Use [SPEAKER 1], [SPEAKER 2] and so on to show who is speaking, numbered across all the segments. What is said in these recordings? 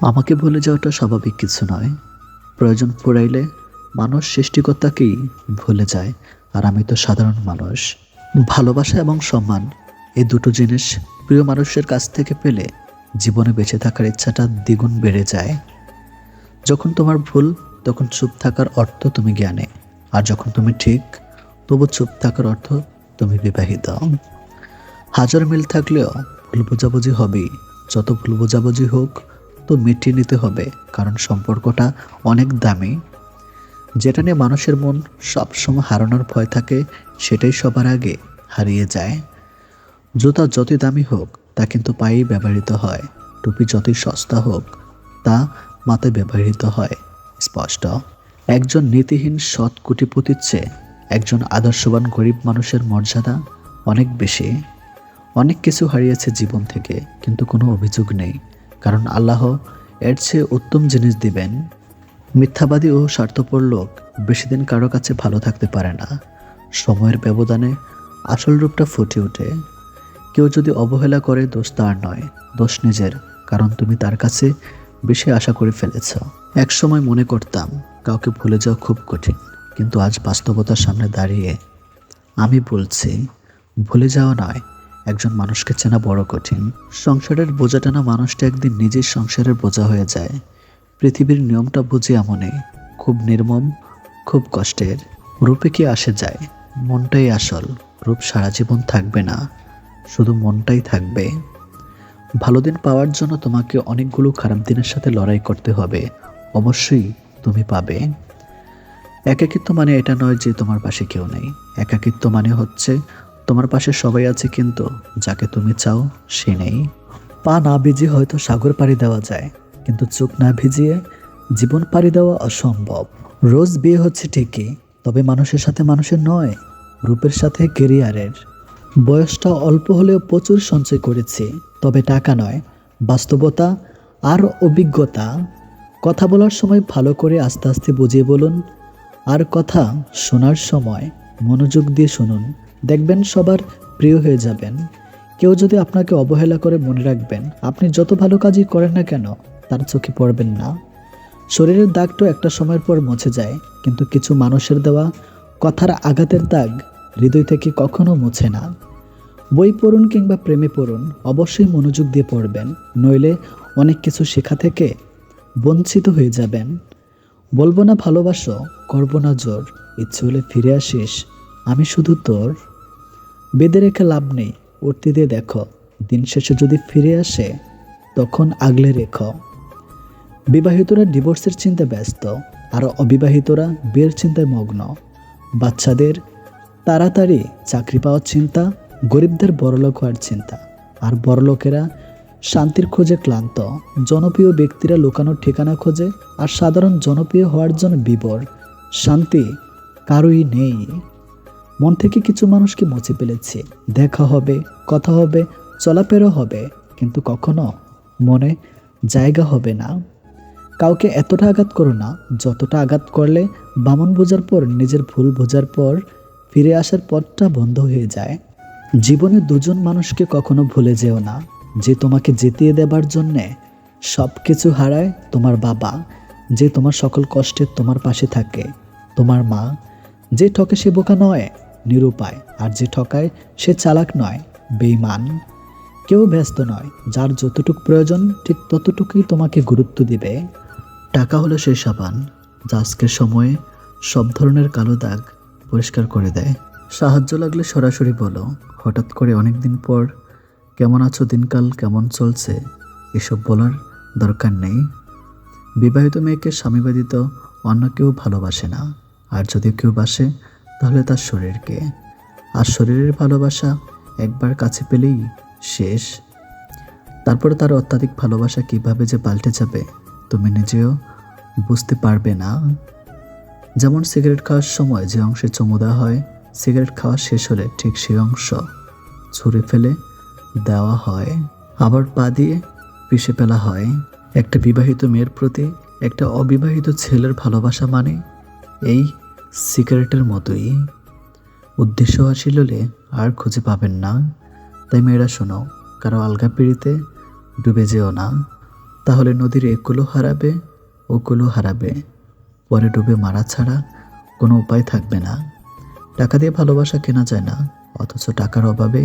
[SPEAKER 1] আমাকে ভুলে যাওয়াটা স্বাভাবিক কিছু নয়। প্রয়োজন ফুরাইলে মানুষ সৃষ্টিকর্তাকেই ভুলে যায়, আর আমি তো সাধারণ মানুষ। ভালোবাসা এবং সম্মান, এই দুটো জিনিস প্রিয় মানুষের কাছ থেকে পেলে জীবনে বেঁচে থাকার ইচ্ছাটা দ্বিগুণ বেড়ে যায়। যখন তোমার ভুল, তখন চুপ থাকার অর্থ তুমি জ্ঞানে, আর যখন তুমি ঠিক, তবু চুপ থাকার অর্থ তুমি বিবাহিত। হাজার মিল থাকলেও ভুল বোঝাবুঝি হবেই। যত ভুল বোঝাবুঝি হোক, তো মিটিয়ে নিতে হবে, কারণ সম্পর্কটা অনেক দামি। যেটা নিয়ে মানুষের মন সবসময় হারানোর ভয় থাকে, সেটাই সবার আগে হারিয়ে যায়। জুতা যতই দামি হোক, তা কিন্তু পায়েই ব্যবহৃত হয়। টুপি যতই সস্তা হোক, তা মাথায় ব্যবহৃত হয়। স্পষ্ট। একজন নীতিহীন সৎ কোটিপতির চেয়ে একজন আদর্শবান গরিব মানুষের মর্যাদা অনেক বেশি। অনেক কিছু হারিয়েছে জীবন থেকে, কিন্তু কোনো অভিযোগ নেই, কারণ আল্লাহ এর চেয়ে উত্তম জিনিস দিবেন। মিথ্যাবাদী ও স্বার্থপর লোক বেশি দিন কারো কাছে ভালো থাকতে পারে না। সময়ের ব্যবধানে আসল রূপটা ফুটে ওঠে। কেউ যদি অবহেলা করে, দোষ তার নয়, দোষ নিজের, কারণ তুমি তার কাছে বেশি আশা করে ফেলেছ। এক সময় মনে করতাম কাউকে ভুলে যাওয়া খুব কঠিন, কিন্তু আজ বাস্তবতার সামনে দাঁড়িয়ে আমি বলছি, ভুলে যাওয়া নয়, একজন মানুষকে চেনা বড় কঠিন। সংসারের বোঝা টানা মানুষটা একদিন নিজেই সংসারের বোঝা হয়ে যায়। পৃথিবীর নিয়মটা বুঝি এমনই, খুব নির্মম, খুব কষ্টের। রূপে কি আসে যায়, মনটাই আসল। রূপ সারা জীবন থাকবে না, শুধু মনটাই থাকবে। ভালো দিন পাওয়ার জন্য তোমাকে অনেকগুলো খারাপ দিনের সাথে লড়াই করতে হবে। অবশ্যই তুমি পাবে। একাকিত্ব মানে এটা নয় যে তোমার পাশে কেউ নেই। একাকিত্ব মানে হচ্ছে তোমার পাশে সবাই আছে, কিন্তু যাকে তুমি চাও সে নেই। পা না ভিজিয়ে হয়তো সাগর পাড়ি দেওয়া যায়, কিন্তু চোখ না ভিজিয়ে জীবন পাড়ি দেওয়া অসম্ভব। রোজ বিয়ে হচ্ছে ঠিকই, তবে মানুষের সাথে মানুষের নয়, রূপের সাথে কেরিয়ারের। বয়সটা অল্প হলেও প্রচুর সঞ্চয় করেছি, তবে টাকা নয়, বাস্তবতা আর অভিজ্ঞতা। কথা বলার সময় ভালো করে আস্তে আস্তে বুঝিয়ে বলুন, আর কথা শোনার সময় মনোযোগ দিয়ে শুনুন। দেখবেন সবার প্রিয় হয়ে যাবেন। কেউ যদি আপনাকে অবহেলা করে, মনে রাখবেন আপনি যত ভালো কাজই করেন না কেন, তার চোখে পড়বেন না। শরীরের দাগটা একটা সময়ের পর মুছে যায়, কিন্তু কিছু মানুষের দেওয়া কথার আঘাতের দাগ হৃদয় থেকে কখনো মুছে না। বই পড়ুন কিংবা প্রেমে পড়ুন, অবশ্যই মনোযোগ দিয়ে পড়বেন, নইলে অনেক কিছু শেখা থেকে বঞ্চিত হয়ে যাবেন। বলবো না ভালোবাসো, করবো না জোর, ইচ্ছে হলে ফিরে আসিস, আমি শুধু তোর। বেঁধে রেখে লাভ নেই, উঠতে দিয়ে দেখো, দিন শেষে যদি ফিরে আসে, তখন আগলে রেখো। বিবাহিতরা ডিভোর্সের চিন্তায় ব্যস্ত, আর অবিবাহিতরা বিয়ের চিন্তায় মগ্ন। বাচ্চাদের তাড়াতাড়ি চাকরি পাওয়ার চিন্তা, গরিবদের বড়লোক হওয়ার চিন্তা, আর বড়লোকেরা শান্তির খোঁজে ক্লান্ত। জনপ্রিয় ব্যক্তিরা লুকানোর ঠিকানা খোঁজে, আর সাধারণ জনপ্রিয় হওয়ার জন্য বিবর। শান্তি কারোই নেই। মন থেকে কিছু মানুষকে মুছে ফেলেছি। দেখা হবে, কথা হবে, চলাফেরা হবে, কিন্তু কখনো মনে জায়গা হবে না। কাউকে এতটা আঘাত করো না যতটা আঘাত করলে বামন বোঝার পর, নিজের ভুল বোঝার পর ফিরে আসার পথটা বন্ধ হয়ে যায়। জীবনে দুজন মানুষকে কখনো ভুলে যেও না, যে তোমাকে জিতিয়ে দেবার জন্যে সব কিছু হারায়। তোমার বাবা, যে তোমার সকল কষ্টে তোমার পাশে থাকে। তোমার মা, যে ঠকে সে বোকা নয়, নিরুপায়, আর যে ঠকায় সে চালাক নয়, বেঈমান। কেউ ব্যস্ত নয়, যার যতটুকু প্রয়োজন ঠিক ততটুকুই তোমাকে গুরুত্ব দিবে। টাকা হলো সেই সাবান, যা আজকের সময়ে সব ধরনের কালো দাগ পরিষ্কার করে দেয়। সাহায্য লাগলে সরাসরি বলো, হঠাৎ করে অনেক দিন পর কেমন আছো, দিনকাল কেমন চলছে, এসব বলার দরকার নেই। বিবাহিত মেয়েকে স্বামী ব্যতীত অন্য কেউ ভালোবাসে না, আর যদি কেউ বাসে তাহলে তার শরীরকে। আর শরীরের ভালোবাসা একবার কাছে পেলেই শেষ। তারপরে তার অত্যাধিক ভালোবাসা কিভাবে যে পাল্টে যাবে, তুমি নিজেও বুঝতে পারবে না। যেমন সিগারেট খাওয়ার সময় যে অংশে চুমু দেওয়া হয়, সিগারেট খাওয়া শেষ হলে ঠিক সেই অংশ ছুঁড়ে ফেলে দেওয়া হয়, আবার পা দিয়ে পিষে ফেলা হয়। একটা বিবাহিত মেয়ের প্রতি একটা অবিবাহিত ছেলের ভালোবাসা মানে এই সিগারেটের মতোই, উদ্দেশ্য হাসিল হলে আর খুঁজে পাবেন না। তাই মেয়েরা শোনো, কারো আলগা পিড়িতে ডুবে যেও না। তাহলে নদীর এগুলো হারাবে, ওগুলো হারাবে, পরে ডুবে মারা ছাড়া কোনো উপায় থাকবে না। টাকা দিয়ে ভালোবাসা কেনা যায় না, অথচ টাকার অভাবে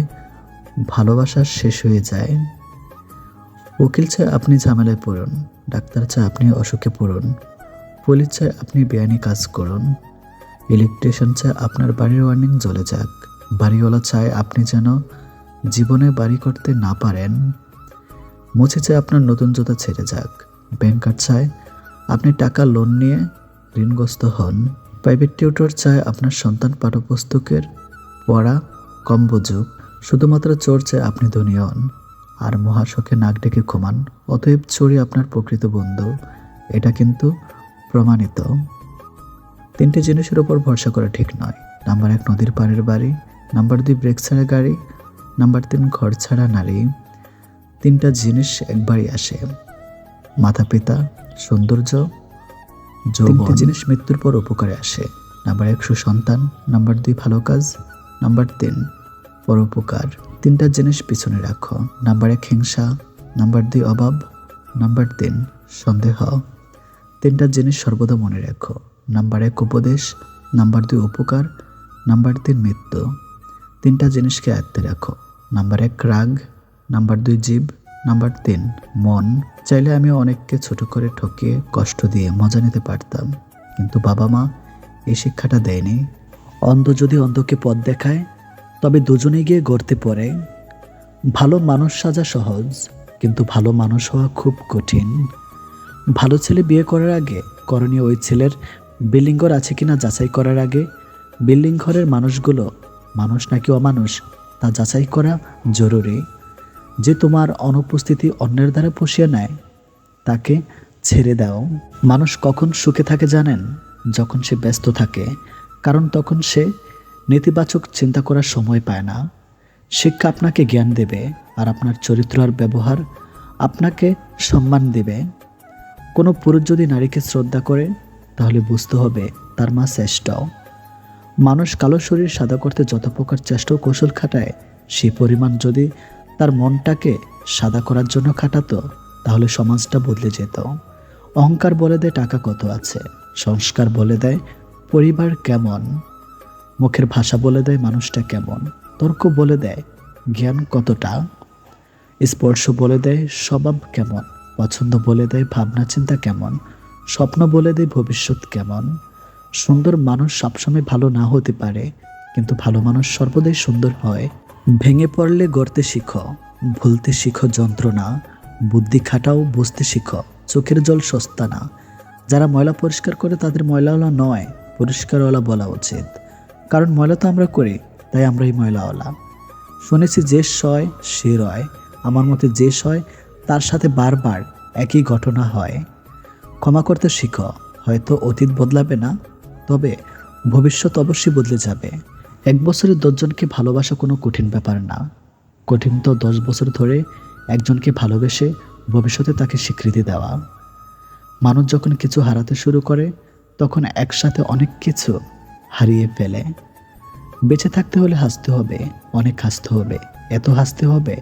[SPEAKER 1] ভালোবাসা শেষ হয়ে যায়। উকিল চায় আপনি ঝামেলায় পড়ুন, ডাক্তার চায় আপনি অসুখে পড়ুন, পুলিশ চায় আপনি বেআইনি কাজ করুন, ইলেকট্রিশিয়ান চায় আপনার বাড়ির ওয়ার্নিং জ্বলে যাক, বাড়িওয়ালা চায় আপনি যেন জীবনে বাড়ি করতে না পারেন, মুছে চায় আপনার নতুন জুতা ছেড়ে যাক, ব্যাংকার চায় আপনি টাকা লোন নিয়ে ঋণগ্রস্ত হন, প্রাইভেট টিউটর চায় আপনার সন্তান পাঠ্যপুস্তকের পড়া কম বুঝুক, শুধুমাত্র চোর চায় আপনি ধনী হন আর মহাশোকে নাক ডেকে ঘুমান। অতএব চোরই আপনার প্রকৃত বন্ধু, এটা কিন্তু প্রমাণিত। 3টে জিনিসের উপর ভরসা করা ঠিক নয়। নাম্বার 1 নদীর পাড়ের বাড়ি, নাম্বার 2 ব্রেক ছাড়া গাড়ি, নাম্বার 3 ঘর ছাড়া নারী। 3টা জিনিস একবারই আসে, মাতা পিতা, সৌন্দর্য, যৌবন। 3টে জিনিস মৃত্যুর পর উপকারে আসে। নাম্বার 1 সুসন্তান, নাম্বার 2 ভালো কাজ, নাম্বার 3 পরোপকার। 3টা জিনিস পিছনে রাখো। নাম্বার 1 হিংসা, নাম্বার 2 অভাব, নাম্বার 3 সন্দেহ। 3টা জিনিস সর্বদা মনে রাখো। নাম্বার 1 উপদেশ, নাম্বার 2 উপকার, নাম্বার 3 মৃত্যু। 3টা জিনিসকে আয়ত্তে রাখো। নাম্বার 1 রাগ, নাম্বার 2 জীব, নাম্বার 3 মন। চাইলে আমি অনেককে ছোট করে ঠকিয়ে কষ্ট দিয়ে মজা নিতে পারতাম, কিন্তু বাবা মা এই শিক্ষাটা দেয়নি। অন্ধ যদি অন্ধকে পথ দেখায়, তবে দুজনে গিয়ে গড়তে পড়ে। ভালো মানুষ সাজা সহজ, কিন্তু ভালো মানুষ হওয়া খুব কঠিন। ভালো ছেলে বিয়ে করার আগে করণীয় ওই ছেলের বিল্ডিং ঘর আছে কিনা যাচাই করার আগে বিল্ডিং ঘরের মানুষগুলো মানুষ নাকি অমানুষ তা যাচাই করা জরুরি। যে তোমার অনুপস্থিতি অন্যের দ্বারা পুষিয়ে নেয়, তাকে ছেড়ে দাও। মানুষ কখন সুখে থাকে জানেন? যখন সে ব্যস্ত থাকে, কারণ তখন সে নেতিবাচক চিন্তা করার সময় পায় না। শিক্ষা আপনাকে জ্ঞান দেবে, আর আপনার চরিত্র আর ব্যবহার আপনাকে সম্মান দেবে। কোনো পুরুষ যদি নারীকে শ্রদ্ধা করে, তাহলে বুঝতে হবে তার মা শ্রেষ্ঠ। মানুষ কালো শরীর সাদা করতে যত প্রকার চেষ্টা ও কৌশল খাটায়, সেই পরিমাণ যদি তার মনটাকে সাদা করার জন্য খাটাতো, তাহলে সমাজটা বদলে যেত। অহংকার বলে দেয় টাকা কত আছে, সংস্কার বলে দেয় পরিবার কেমন, মুখের ভাষা বলে দেয় মানুষটা কেমন, তর্ক বলে দেয় জ্ঞান কতটা, স্পর্শ বলে দেয় স্বভাব কেমন, পছন্দ বলে দেয় ভাবনা চিন্তা কেমন, স্বপ্ন বলে দেয় ভবিষ্যৎ কেমন। সুন্দর মানুষ সবসময় ভালো না হতে পারে, কিন্তু ভালো মানুষ সর্বদাই সুন্দর হয়। ভেঙে পড়লে গড়তে শিখো, ভুলতে শিখো যন্ত্রণা, বুদ্ধি খাটাও বুঝতে শিখো, চোখের জল সস্তা না। যারা ময়লা পরিষ্কার করে তাদের ময়লাওয়ালা নয়, পরিষ্কারওয়ালা বলা উচিত, কারণ ময়লা তো আমরা করি, তাই আমরাই ময়লাওয়ালা। শুনেছি যে সয় সে রয়, আমার মতে যে সয় তার সাথে বারবার একই ঘটনা হয়। ক্ষমা করতে শিখো, হয়তো অতীত বদলাবে না, তবে ভবিষ্যৎ অবশ্যই বদলে যাবে। 1 বছরে 10 জনকে ভালোবাসা কোনো কঠিন ব্যাপার না, কঠিন তো 10 বছর ধরে একজনকে ভালোবেসে ভবিষ্যতে তাকে স্বীকৃতি দেওয়া। মানুষ যখন কিছু হারাতে শুরু করে, তখন একসাথে অনেক কিছু হারিয়ে ফেলে। বেঁচে থাকতে হলে হাসতে হবে, অনেক হাসতে হবে, এত হাসতে হবে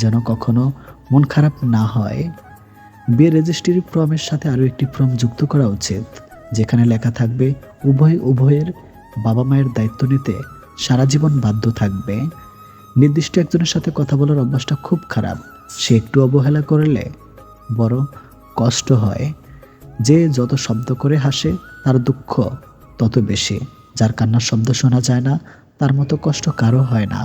[SPEAKER 1] যেন কখনো মন খারাপ না হয়। বিয়ে রেজিস্ট্রি ফর্মের সাথে আরও একটি ফর্ম যুক্ত করা উচিত, যেখানে লেখা থাকবে উভয়ের বাবা মায়ের দায়িত্ব নিতে সারা জীবন বাধ্য থাকবে। নির্দিষ্ট একজনের সাথে কথা বলার অভ্যাসটা খুব খারাপ, সে একটু অবহেলা করলে বড় কষ্ট হয়। যে যত শব্দ করে হাসে তার দুঃখ তত বেশি, যার কান্নার শব্দ শোনা যায় না তার মতো কষ্ট কারো হয় না।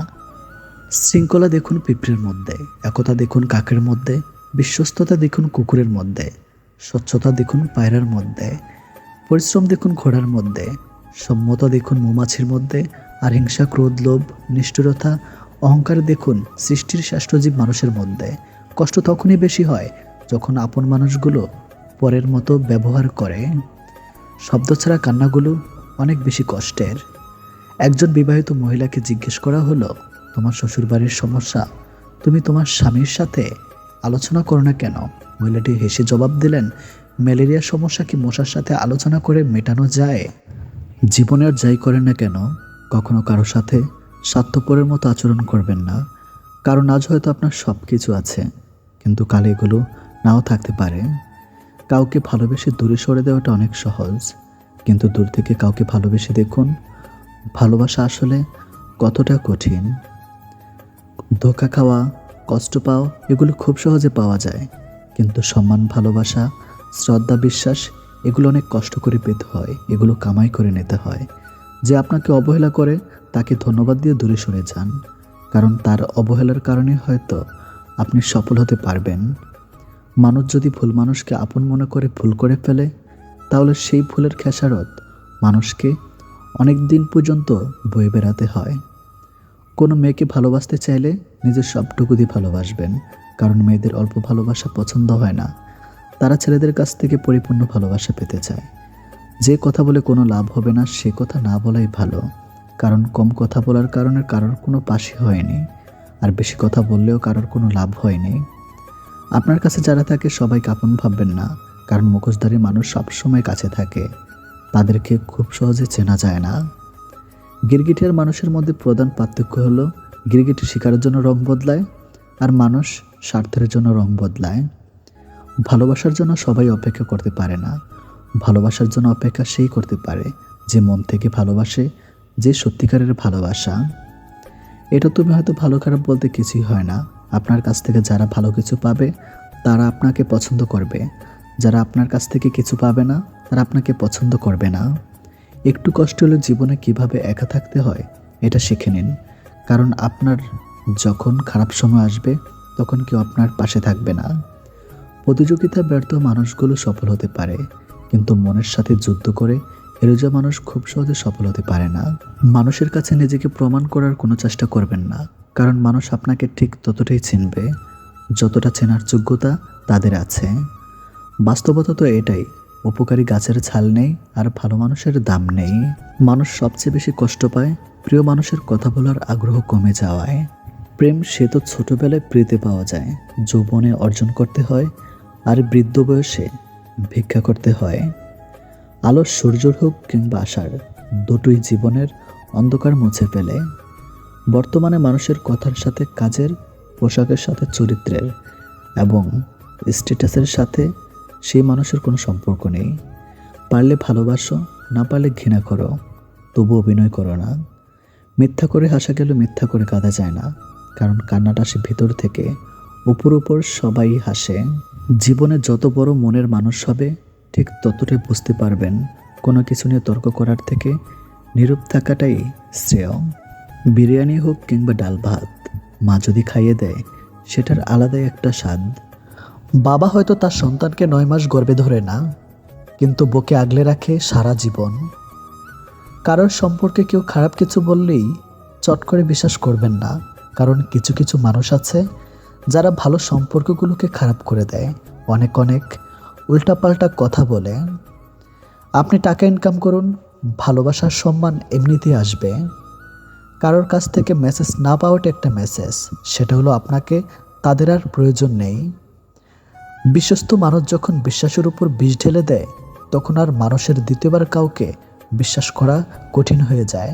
[SPEAKER 1] শৃঙ্খলা দেখুন পিঁপড়ের মধ্যে, একতা দেখুন কাকের মধ্যে, বিশ্বস্ততা দেখুন কুকুরের মধ্যে, স্বচ্ছতা দেখুন পায়রার মধ্যে, পরিশ্রম দেখুন ঘোড়ার মধ্যে, সম্যতা দেখুন মৌমাছির মধ্যে, আর হিংসা, ক্রোধ, লোভ, নিষ্ঠুরতা, অহংকার দেখুন সৃষ্টির শ্রেষ্ঠ জীব মানুষের মধ্যে। কষ্ট তখনই বেশি হয় যখন আপন মানুষগুলো পরের মতো ব্যবহার করে। শব্দ ছাড়া কান্নাগুলো অনেক বেশি কষ্টের। একজন বিবাহিত মহিলাকে জিজ্ঞেস করা হলো, তোমার শ্বশুরবাড়ির সমস্যা তুমি তোমার স্বামীর সাথে আলোচনা করো না কেন? মহিলাটি হেসে জবাব দিলেন, ম্যালেরিয়ার সমস্যা কি মশার সাথে আলোচনা করে মেটানো যায়? জীবনে আর যাই করেন না কেন, কখনো কারো সাথে স্বার্থপরের মতো আচরণ করবেন না। কারণ আজ হয়তো আপনার সব কিছু আছে, কিন্তু কাল এগুলো নাও থাকতে পারে। কাউকে ভালোবেসে দূরে সরে দেওয়াটা অনেক সহজ, কিন্তু দূর থেকে কাউকে ভালোবেসে দেখুন ভালোবাসা আসলে কতটা কঠিন। ধোঁকা খাওয়া, কষ্ট পাওয়া এগুলো খুব সহজে পাওয়া যায়, কিন্তু সম্মান, ভালোবাসা, শ্রদ্ধা, বিশ্বাস এগুলো অনেক কষ্ট করে পেতে হয়, এগুলো কামাই করে নিতে হয়। যে আপনাকে অবহেলা করে তাকে ধন্যবাদ দিয়ে দূরে সরে যান, কারণ তার অবহেলার কারণে হয়তো আপনি সফল হতে পারবেন। মানুষ যদি ভুল মানুষকে আপন মনে করে ভুল করে ফেলে, তাহলে সেই ভুলের খেসারত মানুষকে অনেক দিন পর্যন্ত বয়ে বেড়াতে হয়। কোনো মেয়েকে ভালোবাসতে চাইলে নিজের সবটুকু দিয়ে ভালোবাসবেন, কারণ মেয়েদের অল্প ভালোবাসা পছন্দ হয় না। তারা ছেলেদের কাছ থেকে পরিপূর্ণ ভালোবাসা পেতে চায়। যে কথা বলে কোনো লাভ হবে না সে কথা না বলাই ভালো, কারণ কম কথা বলার কারণে কারোর কোনো পাশে হয়নি, আর বেশি কথা বললেও কারোর কোনো লাভ হয়নি। আপনার কাছে যারা থাকে সবাইকে আপন ভাববেন না, কারণ মুখোশধারী মানুষ সবসময় কাছে থাকে, তাদেরকে খুব সহজে চেনা যায় না। গিরগিটি আর মানুষের মধ্যে প্রধান পার্থক্য হলো গিরগিটি শিকারের জন্য রং বদলায়, আর মানুষ স্বার্থের জন্য রং বদলায়। ভালোবাসার জন্য সবাই অপেক্ষা করতে পারে না, ভালোবাসার জন্য অপেক্ষা সেই করতে পারে যে মন থেকে ভালোবাসে, যে সত্যিকারের ভালোবাসা। এটা তুমি হয়তো ভালো খারাপ বলতে কিছুই হয় না। আপনার কাছ থেকে যারা ভালো কিছু পাবে তারা আপনাকে পছন্দ করবে, যারা আপনার কাছ থেকে কিছু পাবে না তারা আপনাকে পছন্দ করবে না। একটু কষ্ট হলে জীবনে কিভাবে একা থাকতে হয় এটা শিখে নিন, কারণ আপনার যখন খারাপ সময় আসবে তখন কেউ আপনার পাশে থাকবে না। প্রতিযোগিতায় ব্যর্থ মানুষগুলো সফল হতে পারে, কিন্তু মনের সাথে যুদ্ধ করে হেরে যাওয়া মানুষ খুব সহজে সফল হতে পারে না। মানুষের কাছে নিজেকে প্রমাণ করার কোনো চেষ্টা করবেন না, কারণ মানুষ আপনাকে ঠিক ততটাই চিনবে যতটা চেনার যোগ্যতা তাদের আছে। বাস্তবতা তো এটাই, উপকারী গাছের ছাল নেই আর ভালো মানুষের দাম নেই। মানুষ সবচেয়ে বেশি কষ্ট পায় প্রিয় মানুষের কথা বলার আগ্রহ কমে যাওয়ায়। প্রেম সে তো ছোটবেলায় পেতে পাওয়া যায়, যৌবনে অর্জন করতে হয়, আর বৃদ্ধ বয়সে ভিক্ষা করতে হয়। আলোর সূর্যর হোক কিংবা আশার, দুটোই জীবনের অন্ধকার মুছে ফেলে। বর্তমানে মানুষের কথার সাথে কাজের, পোশাকের সাথে চরিত্রের এবং স্ট্যাটাসের সাথে সেই মানুষের কোনো সম্পর্ক নেই। পারলে ভালোবাসো, না পারলে ঘৃণা করো, তবু অভিনয় করো না। মিথ্যা করে হাসা গেল মিথ্যা করে কাঁদা যায় না, কারণ কান্নাটা আসে ভিতর থেকে, উপর উপর সবাই হাসে। জীবনে যত বড় মনের মানুষ হবে ঠিক ততটাই বুঝতে পারবেন কোনো কিছু নিয়ে তর্ক করার থেকে নীরব থাকাটাই শ্রেয়। বিরিয়ানি হোক কিংবা ডাল ভাত, মা যদি খাইয়ে দেয় সেটার আলাদাই একটা স্বাদ। বাবা হয়তো তার সন্তানকে 9 মাস গর্ভে ধরে না, কিন্তু বুকে আগলে রাখে সারা জীবন। কারোর সম্পর্কে কেউ খারাপ কিছু বললেই চট করে বিশ্বাস করবেন না, কারণ কিছু কিছু মানুষ আছে যারা ভালো সম্পর্কগুলোকে খারাপ করে দেয়, অনেক অনেক উল্টাপাল্টা কথা বলে। আপনি টাকা ইনকাম করুন, ভালোবাসার সম্মান এমনিতেই আসবে। কারোর কাছ থেকে মেসেজ না পাওয়াটা একটা মেসেজ, সেটা হলো আপনাকে তাদের আর প্রয়োজন নেই। বিশ্বস্ত মানুষ যখন বিশ্বাসের উপর বিষ ঢেলে দেয় তখন আর মানুষের দ্বিতীয়বার কাউকে বিশ্বাস করা কঠিন হয়ে যায়।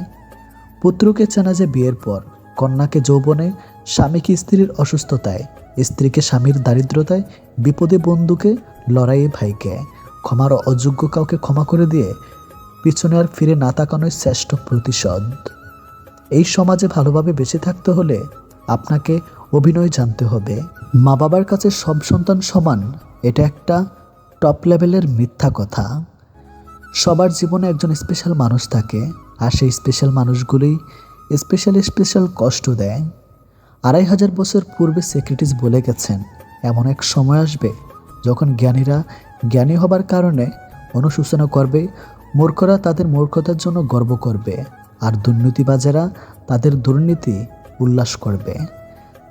[SPEAKER 1] পুত্রকে চেনা যে বিয়ের পর, কন্যাকে যৌবনে, স্বামীকে স্ত্রীর অসুস্থতায়, স্ত্রীকে স্বামীর দারিদ্রতায়, বিপদে বন্ধুকে, লড়াইয়ে ভাইকে। ক্ষমার অযোগ্য কাউকে ক্ষমা করে দিয়ে পিছনে আর ফিরে না তাকানোই শ্রেষ্ঠ প্রতিশোধ। এই সমাজে ভালোভাবে বেঁচে থাকতে হলে আপনাকে অভিনয় জানতে হবে। মা বাবার কাছে সব সন্তান সমান, এটা একটা টপ লেভেলের মিথ্যা কথা। সবার জীবনে একজন স্পেশাল মানুষ থাকে, আর সেই স্পেশাল মানুষগুলোই স্পেশাল কষ্ট দেয়। 2500 বছর পূর্বে সক্রেটিস বলে গেছেন, এমন এক সময় আসবে যখন জ্ঞানীরা জ্ঞানী হবার কারণে অনুশোচনা করবে, মূর্খরা তাদের মূর্খতার জন্য গর্ব করবে, আর দুর্নীতিবাজেরা তাদের দুর্নীতি উল্লাস করবে।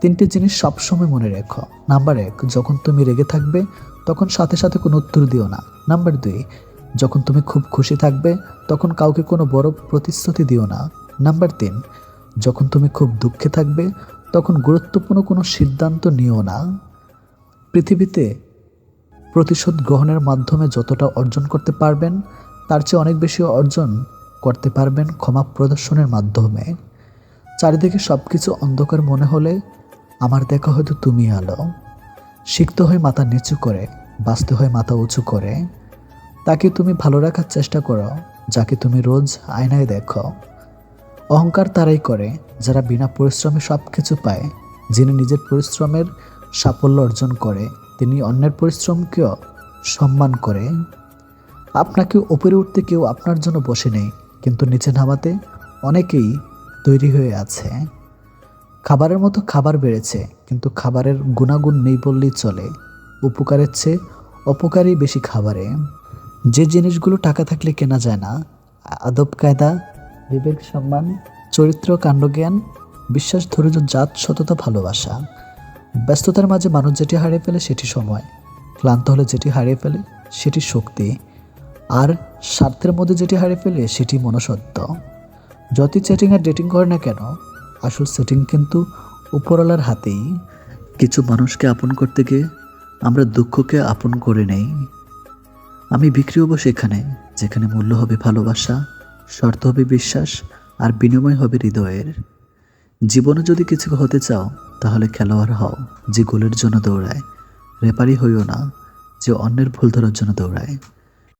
[SPEAKER 1] 3টি জিনিস সবসময় মনে রেখো। নাম্বার 1, যখন তুমি রেগে থাকবে তখন সাথে সাথে কোনো উত্তর দিও না। নাম্বার 2, যখন তুমি খুব খুশি থাকবে তখন কাউকে কোনো বড় প্রতিশ্রুতি দিও না। নাম্বার 3, যখন তুমি খুব দুঃখে থাকবে তখন গুরুত্বপূর্ণ কোনো সিদ্ধান্ত নিও না। পৃথিবীতে প্রতিশোধ গ্রহণের মাধ্যমে যতটা অর্জন করতে পারবেন তার চেয়ে অনেক বেশি অর্জন করতে পারবেন ক্ষমা প্রদর্শনের মাধ্যমে। চারিদিকে সব কিছু অন্ধকার মনে হলে আমার দেখা হয়তো তুমি আলো। শিখতে হয় মাথা নিচু করে, বাঁচতে হয় মাথা উঁচু করে। তাকে তুমি ভালো রাখার চেষ্টা করো, যাকে তুমি রোজ আয়নায় দেখো। অহংকার তারাই করে যারা বিনা পরিশ্রমে সব কিছু পায়। যিনি নিজের পরিশ্রমের সাফল্য অর্জন করে, তিনি অন্যের পরিশ্রমকেও সম্মান করে। আপনাকে উপরে উঠতে কেউ আপনার জন্য বসে নেই, কিন্তু নিচে নামাতে অনেকেই তৈরি হয়ে আছে। খাবারের মতো খাবার বেড়েছে, কিন্তু খাবারের গুণাগুণ নেই বললেই চলে। উপকারের চেয়ে অপকারই বেশি খাবারে। যে জিনিসগুলো টাকা থাকলে কেনা যায় না, আদব কায়দা, বিবেক, সম্মান, চরিত্র, কাণ্ডজ্ঞান, বিশ্বাস, ধৈর্য, জাত, সততা, ভালোবাসা। ব্যস্ততার মাঝে মানুষ যেটি হারিয়ে ফেলে সেটি সময়, ক্লান্ত হলে যেটি হারিয়ে ফেলে সেটি শক্তি, আর স্বার্থের মধ্যে যেটি হারিয়ে ফেলে সেটি মনুষ্যত্ব। যতই চ্যাটিং আর ডেটিং করে না কেন, আসল সেটিং কিন্তু উপরওয়ালার হাতেই। কিছু মানুষকে আপন করতে গিয়ে আমরা দুঃখকে আপন করে নেই। আমি বিক্রি হব সেখানে যেখানে মূল্য হবে ভালোবাসা, শর্ত হবে বিশ্বাস, আর বিনিময় হবে হৃদয়ের। জীবনে যদি কিছু হতে চাও তাহলে খেলোয়াড় হও যে গোলের জন্য দৌড়ায়, রেপারি হইও না যে অন্যের ভুল ধরার জন্য দৌড়ায়।